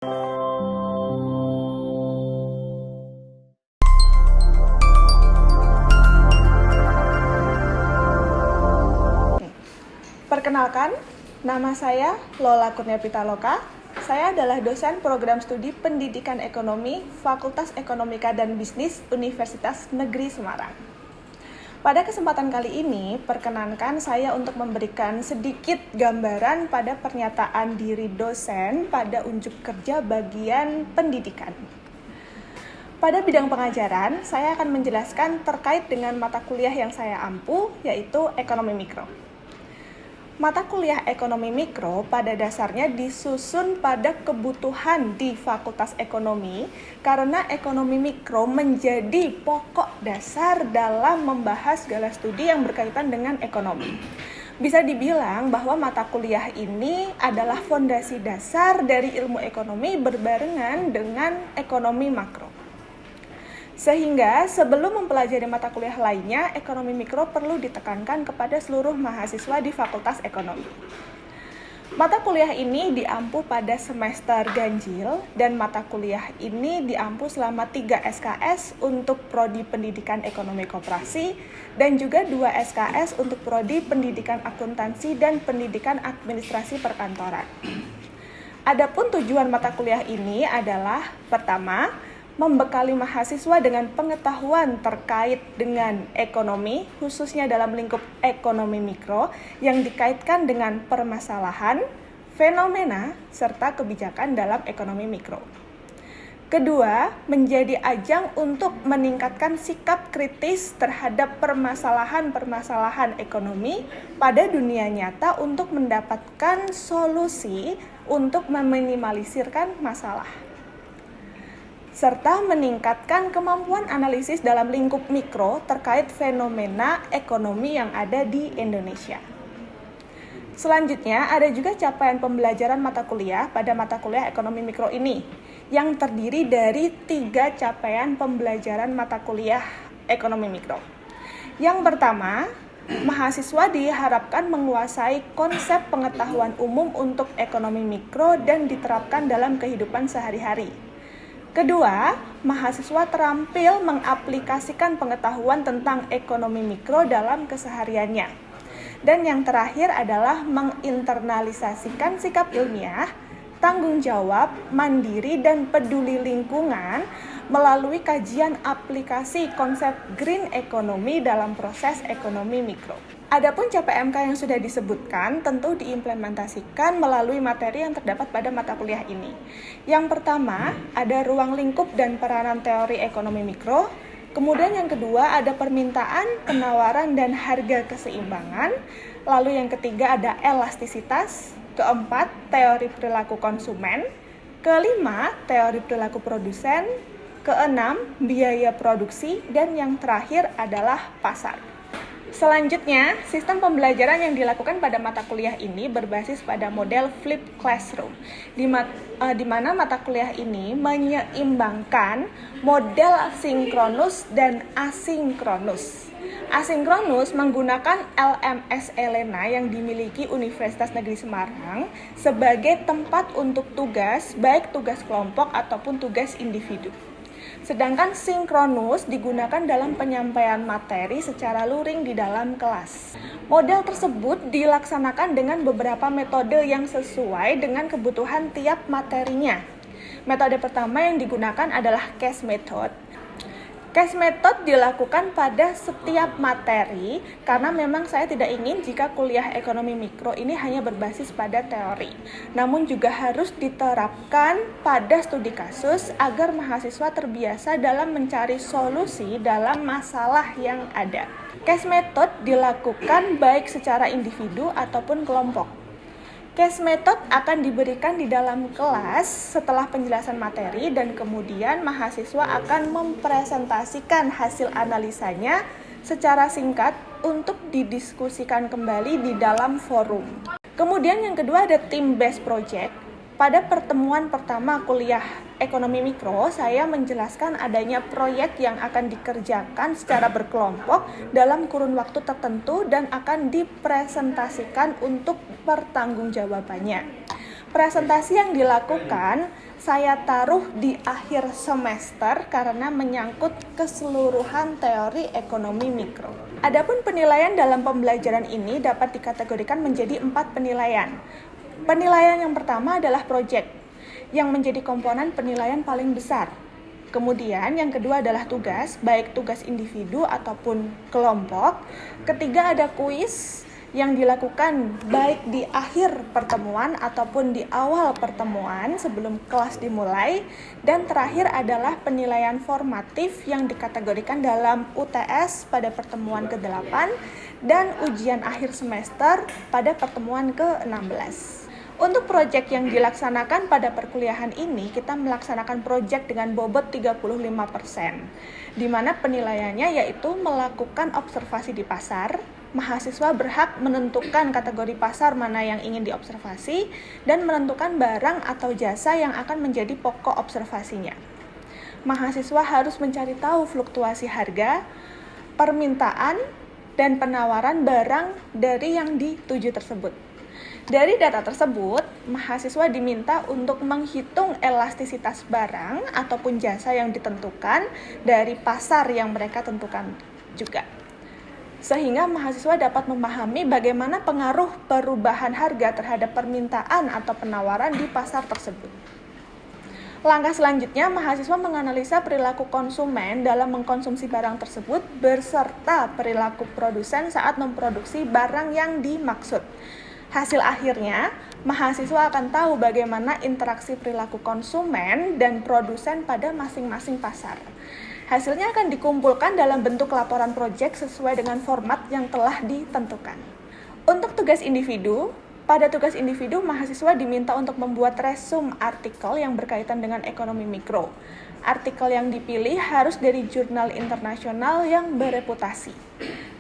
Perkenalkan, nama saya Lola Kurnia Pitaloka. Saya adalah dosen program studi Pendidikan Ekonomi Fakultas Ekonomika dan Bisnis Universitas Negeri Semarang. Pada kesempatan kali ini, perkenankan saya untuk memberikan sedikit gambaran pada pernyataan diri dosen pada unjuk kerja bagian pendidikan. Pada bidang pengajaran, saya akan menjelaskan terkait dengan mata kuliah yang saya ampu, yaitu Ekonomi Mikro. Mata kuliah Ekonomi Mikro pada dasarnya disusun pada kebutuhan di Fakultas Ekonomi karena Ekonomi Mikro menjadi pokok dasar dalam membahas segala studi yang berkaitan dengan ekonomi. Bisa dibilang bahwa mata kuliah ini adalah fondasi dasar dari ilmu ekonomi berbarengan dengan ekonomi makro. Sehingga sebelum mempelajari mata kuliah lainnya, Ekonomi Mikro perlu ditekankan kepada seluruh mahasiswa di Fakultas Ekonomi. Mata kuliah ini diampu pada semester ganjil dan mata kuliah ini diampu selama 3 SKS untuk Prodi Pendidikan Ekonomi Koperasi dan juga 2 SKS untuk Prodi Pendidikan Akuntansi dan Pendidikan Administrasi Perkantoran. Adapun tujuan mata kuliah ini adalah pertama, membekali mahasiswa dengan pengetahuan terkait dengan ekonomi, khususnya dalam lingkup ekonomi mikro, yang dikaitkan dengan permasalahan, fenomena, serta kebijakan dalam ekonomi mikro. Kedua, menjadi ajang untuk meningkatkan sikap kritis terhadap permasalahan-permasalahan ekonomi pada dunia nyata untuk mendapatkan solusi untuk meminimalisirkan masalah, serta meningkatkan kemampuan analisis dalam lingkup mikro terkait fenomena ekonomi yang ada di Indonesia. Selanjutnya, ada juga capaian pembelajaran mata kuliah pada mata kuliah Ekonomi Mikro ini, yang terdiri dari 3 capaian pembelajaran mata kuliah Ekonomi Mikro. Yang pertama, mahasiswa diharapkan menguasai konsep pengetahuan umum untuk ekonomi mikro dan diterapkan dalam kehidupan sehari-hari. Kedua, mahasiswa terampil mengaplikasikan pengetahuan tentang ekonomi mikro dalam kesehariannya. Dan yang terakhir adalah menginternalisasikan sikap ilmiah, tanggung jawab, mandiri, dan peduli lingkungan melalui kajian aplikasi konsep green economy dalam proses ekonomi mikro. Adapun CPMK yang sudah disebutkan tentu diimplementasikan melalui materi yang terdapat pada mata kuliah ini. Yang pertama, ada ruang lingkup dan peranan teori ekonomi mikro. Kemudian yang kedua, ada permintaan, penawaran, dan harga keseimbangan. Lalu yang ketiga ada elastisitas. Keempat, teori perilaku konsumen. Kelima, teori perilaku produsen. Keenam, biaya produksi. Dan yang terakhir adalah pasar. Selanjutnya, sistem pembelajaran yang dilakukan pada mata kuliah ini berbasis pada model flipped classroom, di mana mata kuliah ini menyeimbangkan model sinkronus dan asinkronus. Asinkronus menggunakan LMS Elena yang dimiliki Universitas Negeri Semarang sebagai tempat untuk tugas, baik tugas kelompok ataupun tugas individu. Sedangkan sinkronus digunakan dalam penyampaian materi secara luring di dalam kelas. Model tersebut dilaksanakan dengan beberapa metode yang sesuai dengan kebutuhan tiap materinya. Metode pertama yang digunakan adalah case method. Case method dilakukan pada setiap materi karena memang saya tidak ingin jika kuliah ekonomi mikro ini hanya berbasis pada teori. Namun juga harus diterapkan pada studi kasus agar mahasiswa terbiasa dalam mencari solusi dalam masalah yang ada. Case method dilakukan baik secara individu ataupun kelompok. Case method akan diberikan di dalam kelas setelah penjelasan materi dan kemudian mahasiswa akan mempresentasikan hasil analisanya secara singkat untuk didiskusikan kembali di dalam forum. Kemudian yang kedua ada team based project. Pada pertemuan pertama kuliah Ekonomi Mikro, saya menjelaskan adanya proyek yang akan dikerjakan secara berkelompok dalam kurun waktu tertentu dan akan dipresentasikan untuk pertanggungjawabannya. Presentasi yang dilakukan saya taruh di akhir semester karena menyangkut keseluruhan teori ekonomi mikro. Adapun penilaian dalam pembelajaran ini dapat dikategorikan menjadi 4 penilaian. Penilaian yang pertama adalah project, yang menjadi komponen penilaian paling besar. Kemudian yang kedua adalah tugas, baik tugas individu ataupun kelompok. Ketiga ada kuis yang dilakukan baik di akhir pertemuan ataupun di awal pertemuan sebelum kelas dimulai. Dan terakhir adalah penilaian formatif yang dikategorikan dalam UTS pada pertemuan ke-8 dan ujian akhir semester pada pertemuan ke-16. Untuk proyek yang dilaksanakan pada perkuliahan ini, kita melaksanakan proyek dengan bobot 35%, di mana penilaiannya yaitu melakukan observasi di pasar. Mahasiswa berhak menentukan kategori pasar mana yang ingin diobservasi dan menentukan barang atau jasa yang akan menjadi pokok observasinya. Mahasiswa harus mencari tahu fluktuasi harga, permintaan, dan penawaran barang dari yang dituju tersebut. Dari data tersebut, mahasiswa diminta untuk menghitung elastisitas barang ataupun jasa yang ditentukan dari pasar yang mereka tentukan juga. Sehingga mahasiswa dapat memahami bagaimana pengaruh perubahan harga terhadap permintaan atau penawaran di pasar tersebut. Langkah selanjutnya, mahasiswa menganalisa perilaku konsumen dalam mengkonsumsi barang tersebut beserta perilaku produsen saat memproduksi barang yang dimaksud. Hasil akhirnya, mahasiswa akan tahu bagaimana interaksi perilaku konsumen dan produsen pada masing-masing pasar. Hasilnya akan dikumpulkan dalam bentuk laporan proyek sesuai dengan format yang telah ditentukan. Untuk tugas individu, pada tugas individu mahasiswa diminta untuk membuat resume artikel yang berkaitan dengan ekonomi mikro. Artikel yang dipilih harus dari jurnal internasional yang bereputasi.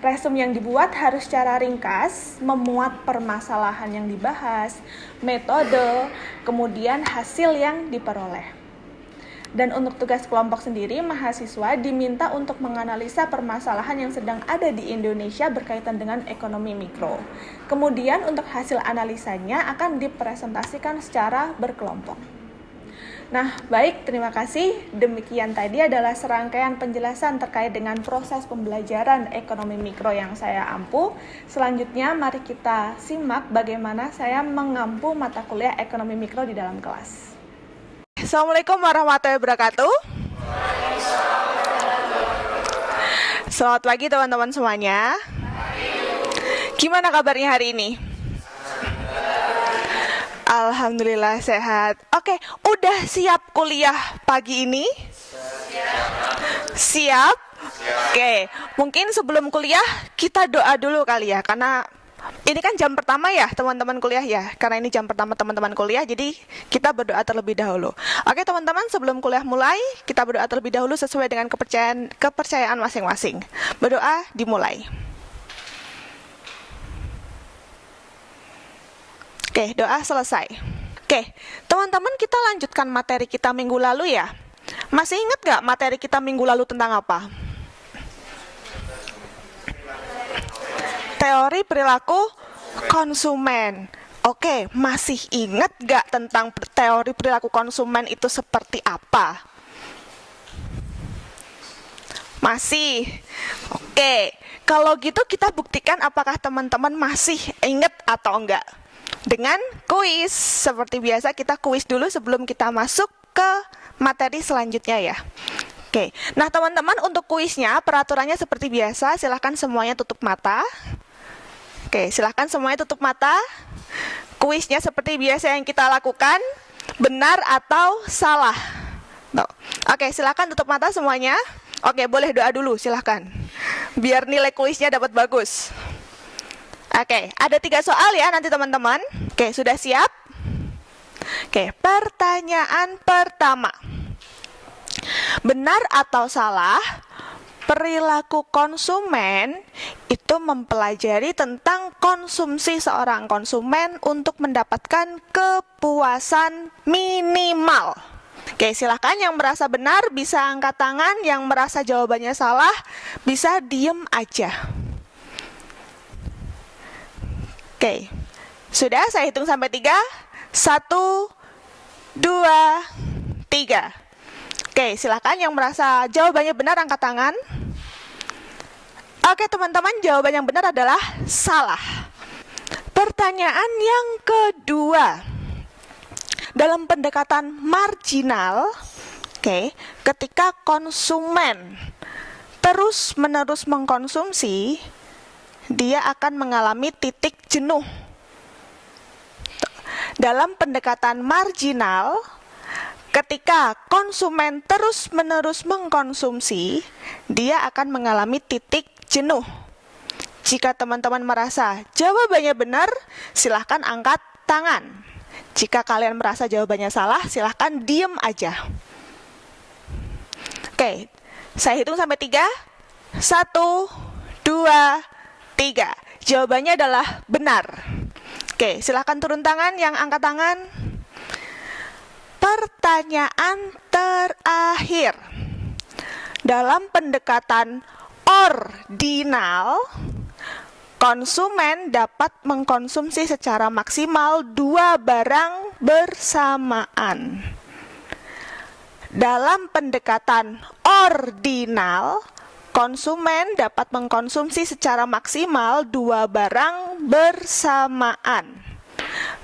Resume yang dibuat harus secara ringkas, memuat permasalahan yang dibahas, metode, kemudian hasil yang diperoleh. Dan untuk tugas kelompok sendiri, mahasiswa diminta untuk menganalisa permasalahan yang sedang ada di Indonesia berkaitan dengan ekonomi mikro. Kemudian untuk hasil analisanya akan dipresentasikan secara berkelompok. Nah, baik, terima kasih. Demikian tadi adalah serangkaian penjelasan terkait dengan proses pembelajaran ekonomi mikro yang saya ampu. Selanjutnya, mari kita simak bagaimana saya mengampu mata kuliah ekonomi mikro di dalam kelas. Assalamualaikum warahmatullahi wabarakatuh. Selamat pagi teman-teman semuanya. Gimana kabarnya hari ini? Alhamdulillah sehat. Oke, udah siap kuliah pagi ini? Siap? Oke, mungkin sebelum kuliah kita doa dulu kali ya, karena ini kan jam pertama ya teman-teman kuliah ya. Karena ini jam pertama teman-teman kuliah, jadi kita berdoa terlebih dahulu. Oke teman-teman, sebelum kuliah mulai, kita berdoa terlebih dahulu sesuai dengan kepercayaan masing-masing. Berdoa dimulai. Oke, doa selesai. Oke, teman-teman, kita lanjutkan materi kita minggu lalu ya. Masih ingat nggak materi kita minggu lalu tentang apa? Teori perilaku konsumen. Oke, masih ingat nggak tentang teori perilaku konsumen itu seperti apa? Masih? Oke, kalau gitu kita buktikan apakah teman-teman masih ingat atau enggak. Dengan kuis, seperti biasa kita kuis dulu sebelum kita masuk ke materi selanjutnya ya. Oke, nah teman-teman untuk kuisnya peraturannya seperti biasa, silahkan semuanya tutup mata. Oke, silahkan semuanya tutup mata. Kuisnya seperti biasa yang kita lakukan, benar atau salah. Oke, silahkan tutup mata semuanya. Oke, boleh doa dulu, silahkan. Biar nilai kuisnya dapat bagus. Oke, ada 3 soal ya nanti teman-teman. Oke, sudah siap? Oke, pertanyaan pertama. Benar atau salah, perilaku konsumen itu mempelajari tentang konsumsi seorang konsumen untuk mendapatkan kepuasan minimal. Oke, silakan yang merasa benar bisa angkat tangan, yang merasa jawabannya salah bisa diem aja. Oke, sudah saya hitung sampai 3. 1, 2, 3. Oke, silakan yang merasa jawabannya benar angkat tangan. Oke teman-teman, jawaban yang benar adalah salah. Pertanyaan yang kedua. Dalam pendekatan marginal, ketika konsumen terus-menerus mengkonsumsi, dia akan mengalami titik jenuh. Dalam pendekatan marginal, ketika konsumen terus-menerus mengkonsumsi, dia akan mengalami titik jenuh. Jika teman-teman merasa jawabannya benar, silahkan angkat tangan. Jika kalian merasa jawabannya salah, silahkan diem aja. Oke, saya hitung sampai 3. 1, 2, 3. Jawabannya adalah benar. Oke, silahkan turun tangan yang angkat tangan. Pertanyaan terakhir. Dalam pendekatan ordinal, konsumen dapat mengkonsumsi secara maksimal 2 barang bersamaan. Dalam pendekatan ordinal, konsumen dapat mengkonsumsi secara maksimal 2 barang bersamaan.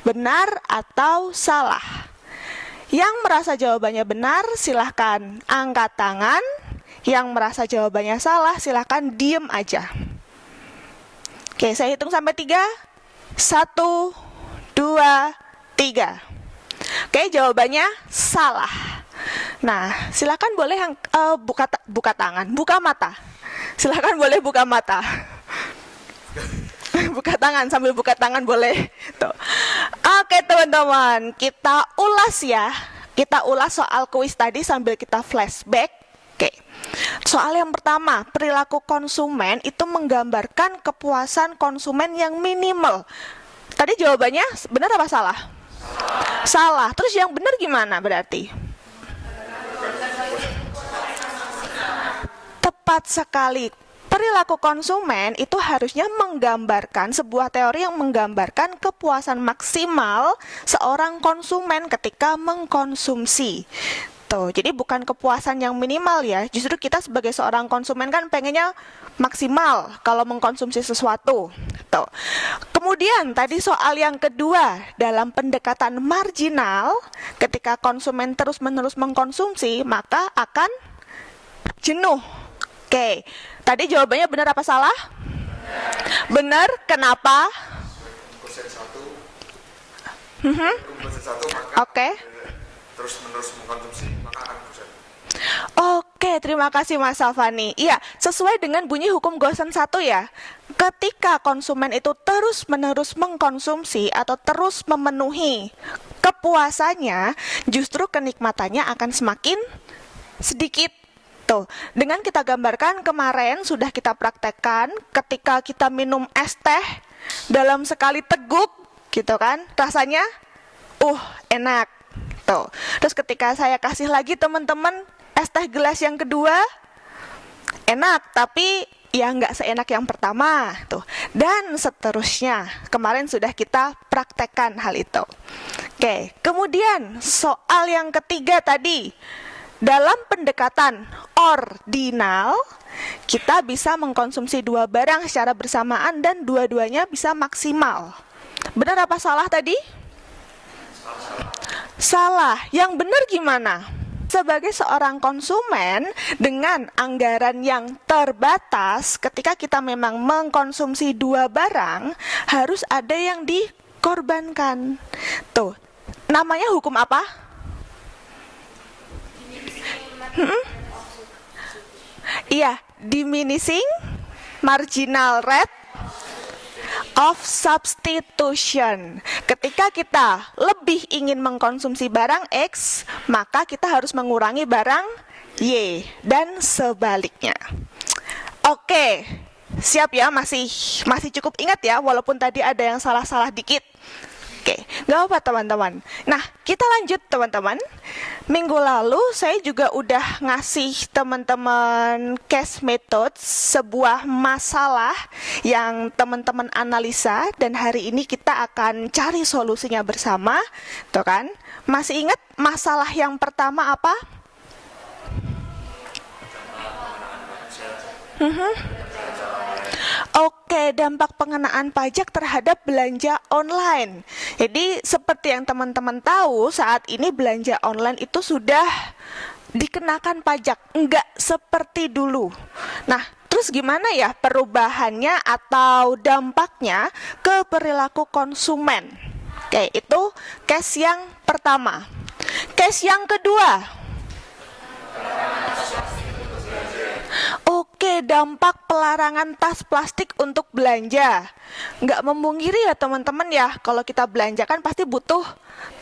Benar atau salah? Yang merasa jawabannya benar, silahkan angkat tangan. Yang merasa jawabannya salah, silahkan diem aja. Oke, saya hitung sampai 3. 1, 2, 3. Oke, jawabannya salah. Nah, silakan boleh buka tangan, buka mata. Silakan boleh buka mata. Buka tangan, sambil buka tangan boleh. Tuh. Oke teman-teman, kita ulas ya. Kita ulas soal kuis tadi sambil kita flashback. Oke. Soal yang pertama, perilaku konsumen itu menggambarkan kepuasan konsumen yang minimal. Tadi jawabannya benar apa salah? Salah. Terus yang benar gimana berarti? Tepat sekali. Perilaku konsumen itu harusnya menggambarkan sebuah teori yang menggambarkan kepuasan maksimal seorang konsumen ketika mengkonsumsi. Tuh, jadi bukan kepuasan yang minimal ya. Justru kita sebagai seorang konsumen kan pengennya maksimal kalau mengkonsumsi sesuatu. Tuh. Kemudian tadi soal yang kedua, dalam pendekatan marginal, ketika konsumen terus-menerus mengkonsumsi, maka akan jenuh. Oke, tadi jawabannya benar apa salah? Benar, kenapa? Oke. Terus-menerus mengkonsumsi, maka akan bosan. Oke, terima kasih Mas Safani. Iya, sesuai dengan bunyi hukum Gosen 1 ya. Ketika konsumen itu terus-menerus mengkonsumsi atau terus memenuhi kepuasannya, justru kenikmatannya akan semakin sedikit. Tuh, dengan kita gambarkan kemarin sudah kita praktekkan ketika kita minum es teh dalam sekali teguk, gitu kan, rasanya enak. Tuh. Terus ketika saya kasih lagi teman-teman es teh gelas yang kedua, enak, tapi ya nggak seenak yang pertama. Tuh. Dan seterusnya, kemarin sudah kita praktekkan hal itu. Oke, kemudian soal yang ketiga tadi, dalam pendekatan ordinal, kita bisa mengkonsumsi 2 barang secara bersamaan dan dua-duanya bisa maksimal. Benar apa salah tadi? Salah. Yang benar gimana? Sebagai seorang konsumen dengan anggaran yang terbatas, ketika kita memang mengkonsumsi 2 barang, harus ada yang dikorbankan. Tuh, namanya hukum apa? Iya, diminishing marginal rate of substitution. Ketika kita lebih ingin mengkonsumsi barang X, maka kita harus mengurangi barang Y dan sebaliknya. Oke, siap ya, masih cukup ingat ya, walaupun tadi ada yang salah-salah dikit. Oke, nggak apa teman-teman. Nah, kita lanjut teman-teman. Minggu lalu saya juga udah ngasih teman-teman case method, sebuah masalah yang teman-teman analisa, dan hari ini kita akan cari solusinya bersama. Tuh kan? Masih ingat masalah yang pertama apa? Oke, dampak pengenaan pajak terhadap belanja online. Jadi seperti yang teman-teman tahu, saat ini belanja online itu sudah dikenakan pajak, enggak seperti dulu. Nah, terus gimana ya perubahannya atau dampaknya ke perilaku konsumen? Oke, itu case yang pertama. Case yang kedua. Oke, dampak pelarangan tas plastik untuk belanja. Nggak memungkiri ya teman-teman ya, kalau kita belanja kan pasti butuh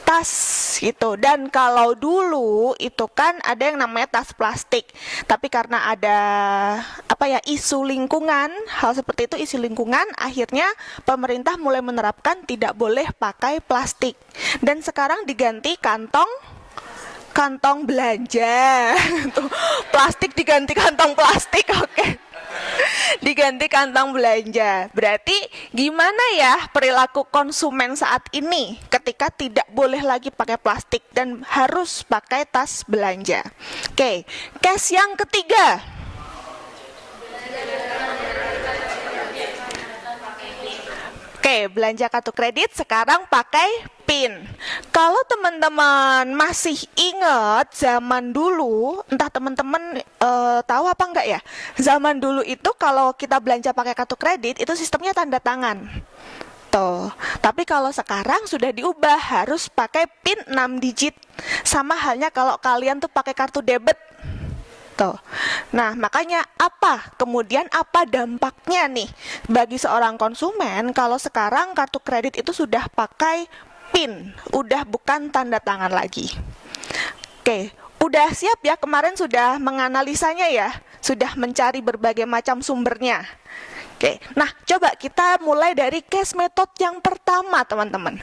tas gitu. Dan kalau dulu itu kan ada yang namanya tas plastik. Tapi karena ada isu lingkungan, hal seperti itu isu lingkungan, akhirnya pemerintah mulai menerapkan tidak boleh pakai plastik. Dan sekarang diganti kantong belanja. Tuh, plastik diganti kantong plastik, oke. Diganti kantong belanja. Berarti gimana ya perilaku konsumen saat ini ketika tidak boleh lagi pakai plastik dan harus pakai tas belanja? Oke, case yang ketiga. Oke, belanja kartu kredit sekarang pakai PIN. Kalau teman-teman masih ingat zaman dulu, entah teman-teman tahu apa enggak ya? Zaman dulu itu kalau kita belanja pakai kartu kredit itu sistemnya tanda tangan. Tuh. Tapi kalau sekarang sudah diubah harus pakai PIN 6 digit. Sama halnya kalau kalian tuh pakai kartu debit. Tuh. Nah, makanya kemudian apa dampaknya nih bagi seorang konsumen kalau sekarang kartu kredit itu sudah pakai PIN, udah bukan tanda tangan lagi. Oke, udah siap ya, kemarin sudah menganalisanya ya, sudah mencari berbagai macam sumbernya. Oke, nah coba kita mulai dari case method yang pertama teman-teman.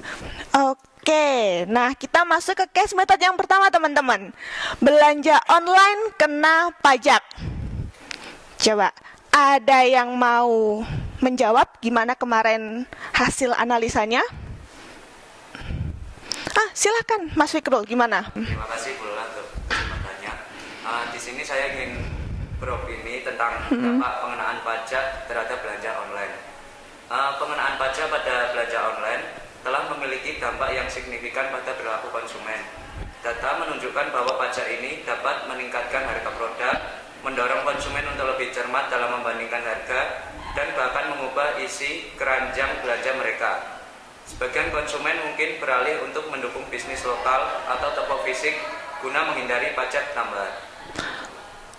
Oke, nah kita masuk ke case method yang pertama teman-teman. Belanja online kena pajak. Coba, ada yang mau menjawab gimana kemarin hasil analisanya? Silakan Mas Fikrul, gimana? Terima kasih Bu Lola untuk kesempatannya. Di sini saya ingin beropini tentang dampak pengenaan pajak terhadap belanja online. Pengenaan pajak pada belanja online telah memiliki dampak yang signifikan pada perilaku konsumen. Data menunjukkan bahwa pajak ini dapat meningkatkan harga produk, mendorong konsumen untuk lebih cermat dalam membandingkan harga, dan bahkan mengubah isi keranjang belanja mereka. Sebagian konsumen mungkin beralih untuk mendukung bisnis lokal atau toko fisik guna menghindari pajak tambahan.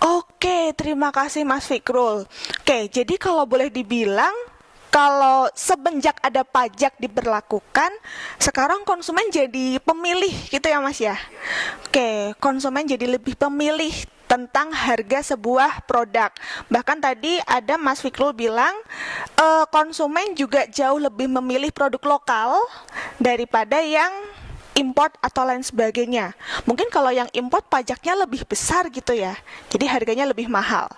Oke, terima kasih Mas Fikrul. Oke, jadi kalau boleh dibilang, kalau semenjak ada pajak diberlakukan, sekarang konsumen jadi pemilih gitu ya Mas ya? Oke, konsumen jadi lebih pemilih tentang harga sebuah produk. Bahkan tadi ada Mas Fikrul bilang, konsumen juga jauh lebih memilih produk lokal daripada yang import atau lain sebagainya. Mungkin kalau yang import pajaknya lebih besar gitu ya, jadi harganya lebih mahal.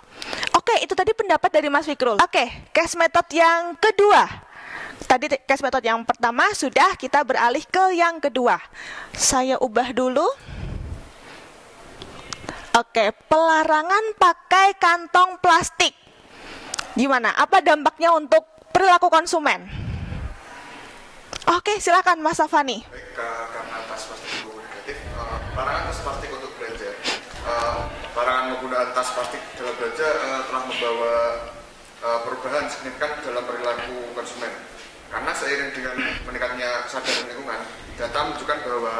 Oke, itu tadi pendapat dari Mas Fikrul. Oke, case method yang kedua. Tadi case method yang pertama sudah, kita beralih ke yang kedua. Saya ubah dulu. Oke, pelarangan pakai kantong plastik. Gimana? Apa dampaknya untuk perilaku konsumen? Oke, silakan Mas Safani. Baik, karena tas plastik itu negatif, larangan tas plastik untuk belanja. Larangan menggunakan tas plastik dalam belanja telah membawa perubahan signifikan dalam perilaku konsumen. Karena seiring dengan meningkatnya kesadaran lingkungan, data menunjukkan bahwa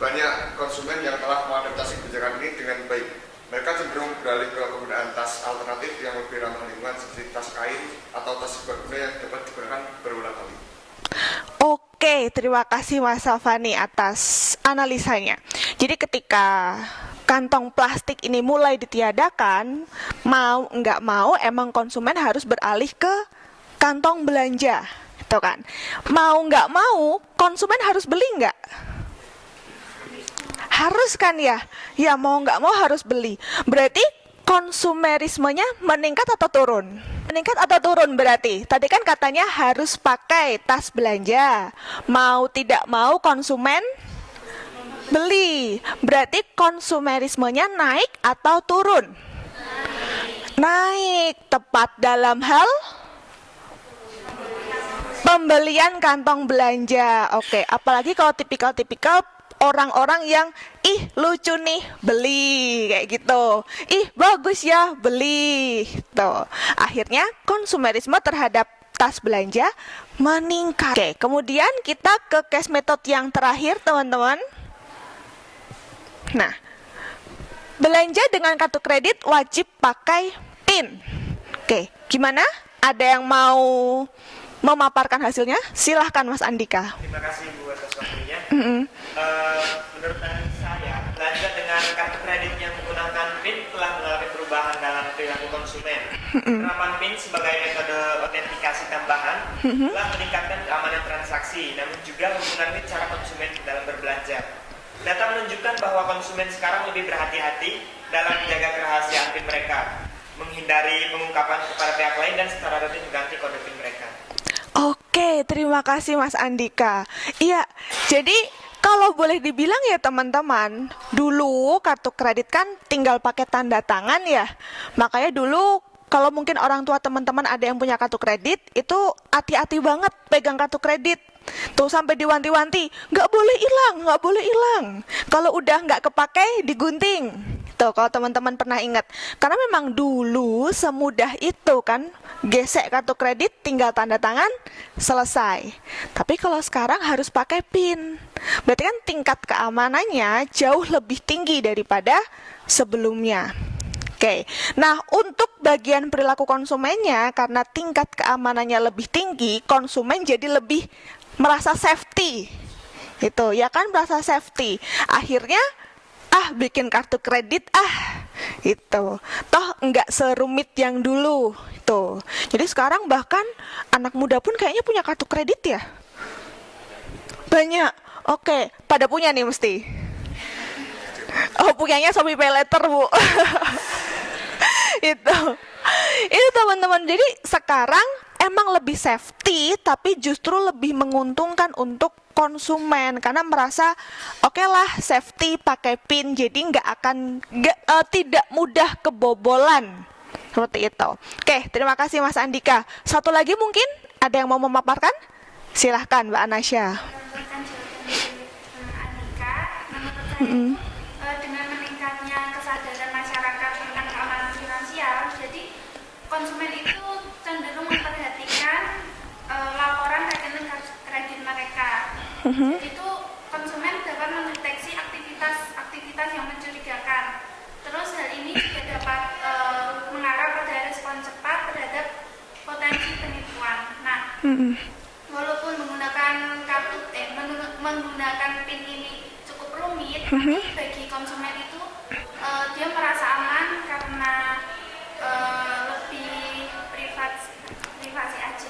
banyak konsumen yang telah mengadaptasi kebijakan ini dengan baik. Mereka cenderung beralih ke penggunaan tas alternatif yang lebih ramah lingkungan seperti tas kain atau tas serbaguna yang dapat digunakan berulang kali. Oke, terima kasih Mas Safani atas analisanya. Jadi ketika kantong plastik ini mulai ditiadakan, mau nggak mau emang konsumen harus beralih ke kantong belanja. Tuh kan. Mau nggak mau, konsumen harus beli nggak? Harus kan ya? Ya mau nggak mau harus beli. Berarti konsumerismenya meningkat atau turun? Meningkat atau turun berarti? Tadi kan katanya harus pakai tas belanja. Mau tidak mau konsumen beli. Berarti konsumerismenya naik atau turun? Naik. Tepat dalam hal pembelian kantong belanja. Oke, apalagi kalau tipikal-tipikal orang-orang yang lucu nih, beli kayak gitu. Bagus ya, beli. Tuh. Akhirnya konsumerisme terhadap tas belanja meningkat. Oke, kemudian kita ke case method yang terakhir, teman-teman. Nah, belanja dengan kartu kredit wajib pakai PIN. Oke, gimana? Ada yang mau memaparkan hasilnya? Silahkan Mas Andika. Terima kasih Bu atas waktunya. Menurut saya, belanja dengan kartu kredit yang menggunakan PIN telah mengalami perubahan dalam perilaku konsumen. Penerapan PIN sebagai metode autentikasi tambahan telah meningkatkan keamanan transaksi, namun juga mempengaruhi cara konsumen dalam berbelanja. Data menunjukkan bahwa konsumen sekarang lebih berhati-hati dalam menjaga kerahasiaan PIN mereka, menghindari pengungkapan kepada pihak lain, dan secara rutin mengganti kode PIN mereka. Oke, terima kasih Mas Andika. Iya, jadi kalau boleh dibilang ya teman-teman, dulu kartu kredit kan tinggal pakai tanda tangan ya. Makanya dulu kalau mungkin orang tua teman-teman ada yang punya kartu kredit, itu hati-hati banget pegang kartu kredit. Tuh sampai diwanti-wanti, nggak boleh hilang, nggak boleh hilang. Kalau udah nggak kepakai, digunting. Tuh kalau teman-teman pernah ingat. Karena memang dulu semudah itu kan, gesek kartu kredit, tinggal tanda tangan, selesai. Tapi kalau sekarang harus pakai PIN. Berarti kan tingkat keamanannya jauh lebih tinggi daripada sebelumnya. Oke, nah untuk bagian perilaku konsumennya, karena tingkat keamanannya lebih tinggi, konsumen jadi lebih merasa safety. Itu ya kan, merasa safety. Akhirnya bikin kartu kredit itu toh nggak serumit yang dulu itu. Jadi sekarang bahkan anak muda pun kayaknya punya kartu kredit ya, banyak. Oke, pada punya nih mesti. Oh, punyanya Shopee Pay Later Bu. itu teman-teman. Jadi sekarang emang lebih safety, tapi justru lebih menguntungkan untuk konsumen karena merasa oke lah safety pakai PIN, jadi tidak mudah kebobolan seperti itu. Oke, terima kasih Mas Andika. Satu lagi mungkin ada yang mau memaparkan? Silahkan Mbak Anasya. Dengan meningkatnya kesadaran masyarakat tentang keamanan finansial, jadi konsumen itu cenderung memperhatikan laporan rekening kredit mereka. Jadi itu konsumen dapat mendeteksi aktivitas yang mencurigakan. Terus hal ini juga dapat mengarah pada respon cepat terhadap potensi penipuan. Nah, walaupun menggunakan PIN ini cukup rumit, tapi bagi konsumen itu dia merasa aman karena lebih privasi aja.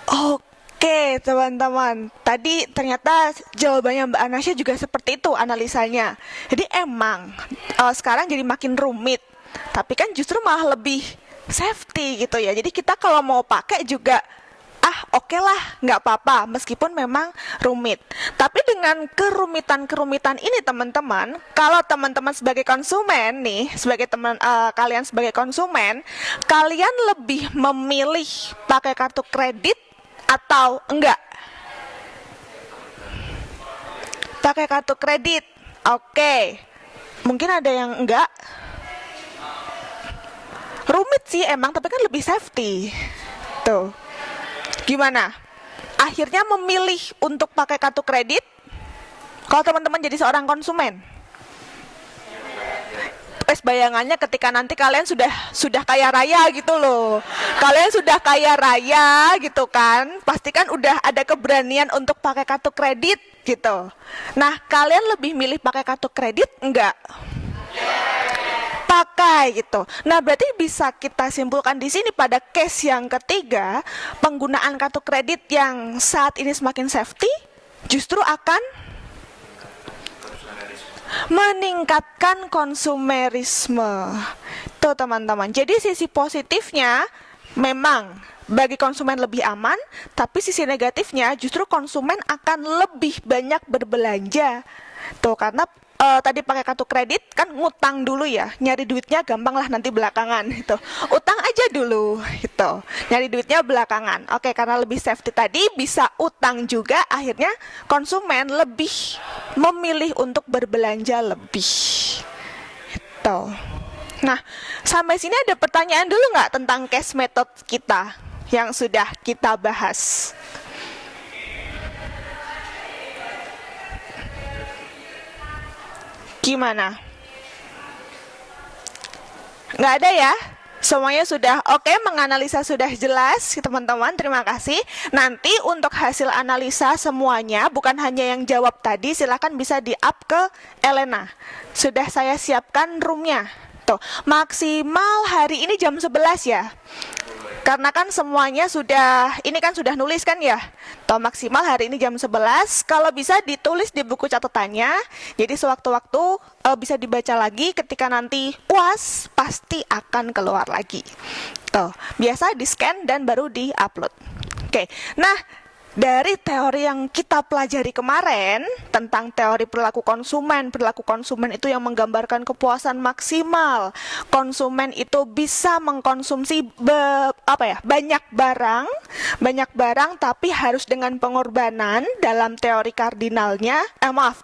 Oke teman-teman, tadi ternyata jawabannya Mbak Anasya juga seperti itu analisanya. Jadi emang sekarang jadi makin rumit, tapi kan justru malah lebih safety gitu ya. Jadi kita kalau mau pakai juga oke lah, nggak apa-apa meskipun memang rumit. Tapi dengan kerumitan ini teman-teman, kalau teman-teman sebagai konsumen nih, kalian sebagai konsumen, kalian lebih memilih pakai kartu kredit atau enggak? Pakai kartu kredit. Oke. Mungkin ada yang enggak. Rumit sih emang, tapi kan lebih safety. Tuh. Gimana? Akhirnya memilih untuk pakai kartu kredit kalau teman-teman jadi seorang konsumen. Bayangannya ketika nanti kalian sudah kaya raya gitu loh. Kalian sudah kaya raya gitu kan, pasti kan udah ada keberanian untuk pakai kartu kredit gitu. Nah, kalian lebih milih pakai kartu kredit enggak? pakai gitu. Nah, berarti bisa kita simpulkan di sini pada case yang ketiga, penggunaan kartu kredit yang saat ini semakin safety justru akan meningkatkan konsumerisme. Tuh teman-teman. Jadi sisi positifnya memang bagi konsumen lebih aman, tapi sisi negatifnya justru konsumen akan lebih banyak berbelanja. Tuh karena tadi pakai kartu kredit kan ngutang dulu ya, nyari duitnya gampang lah nanti belakangan gitu. Utang aja dulu gitu, nyari duitnya belakangan. Oke, karena lebih safety tadi bisa utang juga, akhirnya konsumen lebih memilih untuk berbelanja lebih gitu. Nah, sampai sini ada pertanyaan dulu nggak tentang cash method kita yang sudah kita bahas? Gimana? Nggak ada ya? Semuanya sudah oke, menganalisa sudah jelas, teman-teman. Terima kasih. Nanti untuk hasil analisa semuanya, bukan hanya yang jawab tadi, silakan bisa di-up ke Elena. Sudah saya siapkan roomnya. Tuh, maksimal hari ini jam 11 ya. Karena kan semuanya sudah, ini kan sudah nulis kan ya. Toh maksimal hari ini jam 11. Kalau bisa ditulis di buku catatannya. Jadi sewaktu-waktu bisa dibaca lagi. Ketika nanti UAS pasti akan keluar lagi. Tuh, biasa di-scan dan baru di-upload. Oke. Nah, dari teori yang kita pelajari kemarin tentang teori perilaku konsumen itu yang menggambarkan kepuasan maksimal. Konsumen itu bisa mengkonsumsi banyak barang tapi harus dengan pengorbanan dalam teori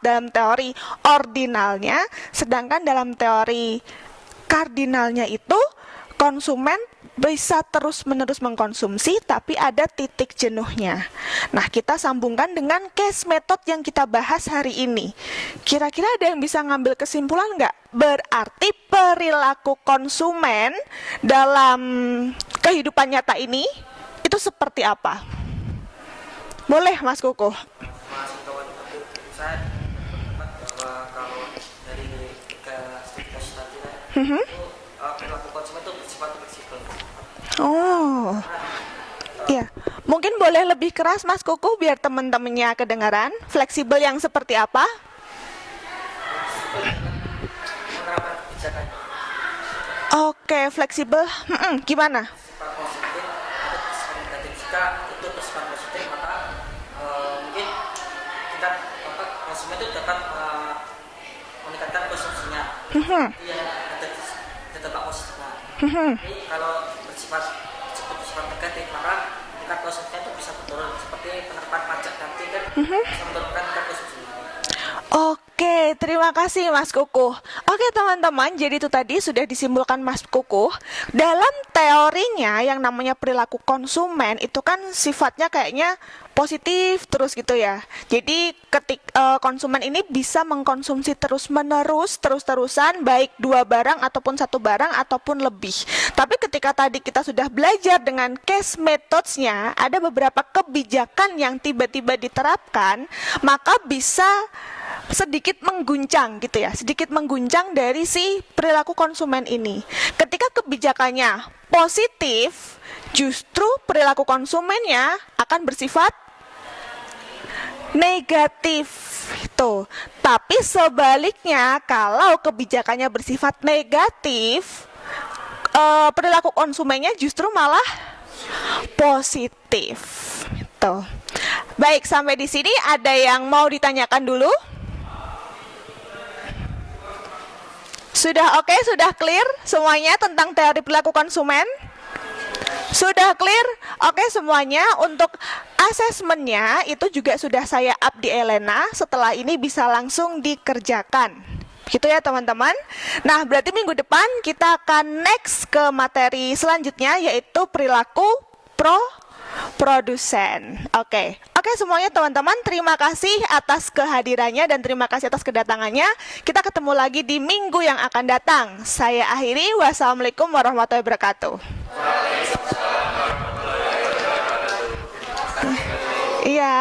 dalam teori ordinalnya, sedangkan dalam teori kardinalnya itu konsumen bisa terus-menerus mengkonsumsi, tapi ada titik jenuhnya. Nah, kita sambungkan dengan case method yang kita bahas hari ini. Kira-kira ada yang bisa ngambil kesimpulan nggak? Berarti perilaku konsumen dalam kehidupan nyata ini itu seperti apa? Boleh, Mas Kukuh. Mas kawan aku, saya berpendapat bahwa kalau dari tiga studi tadi itu perilaku konsumen itu bersifat fleksibel. Oh, ya. Mungkin boleh lebih keras Mas Kukuh biar teman-temannya kedengaran. Fleksibel yang seperti apa? Menerapkan kebijakan Oke, fleksibel. Gimana? sifat positif atau sifat negatif. Jika itu bersifat positif, maka mungkin kita konsumen itu dapat meningkatkan konsumsinya. Itu yang ada dampak positifnya. Jadi kalau bersifat negatif, maka tingkat konsumsinya itu bisa turun. Seperti penerapan pajak nanti kan bisa menurunkan tingkat konsumsinya. Oke, terima kasih Mas Kukuh. Oke teman-teman, jadi itu tadi sudah disimpulkan Mas Kukuh. Dalam teorinya yang namanya perilaku konsumen itu kan sifatnya kayaknya positif terus gitu ya. Jadi konsumen ini bisa mengkonsumsi terus-terusan baik 2 barang ataupun 1 barang ataupun lebih. Tapi ketika tadi kita sudah belajar dengan case methods-nya, ada beberapa kebijakan yang tiba-tiba diterapkan, maka bisa sedikit mengguncang gitu ya, sedikit mengguncang dari si perilaku konsumen ini. Ketika kebijakannya positif, justru perilaku konsumennya akan bersifat negatif itu. Tapi sebaliknya, kalau kebijakannya bersifat negatif, perilaku konsumennya justru malah positif. Gitu. Baik, sampai di sini ada yang mau ditanyakan dulu? Sudah oke, sudah clear semuanya tentang teori perilaku konsumen? Sudah clear? Oke semuanya, untuk asesmennya itu juga sudah saya up di Elena, setelah ini bisa langsung dikerjakan. Gitu ya teman-teman. Nah, berarti minggu depan kita akan next ke materi selanjutnya, yaitu perilaku produsen. Oke semuanya teman-teman, terima kasih atas kehadirannya dan terima kasih atas kedatangannya. Kita ketemu lagi di minggu yang akan datang. Saya akhiri, wassalamualaikum warahmatullahi wabarakatuh. Iya.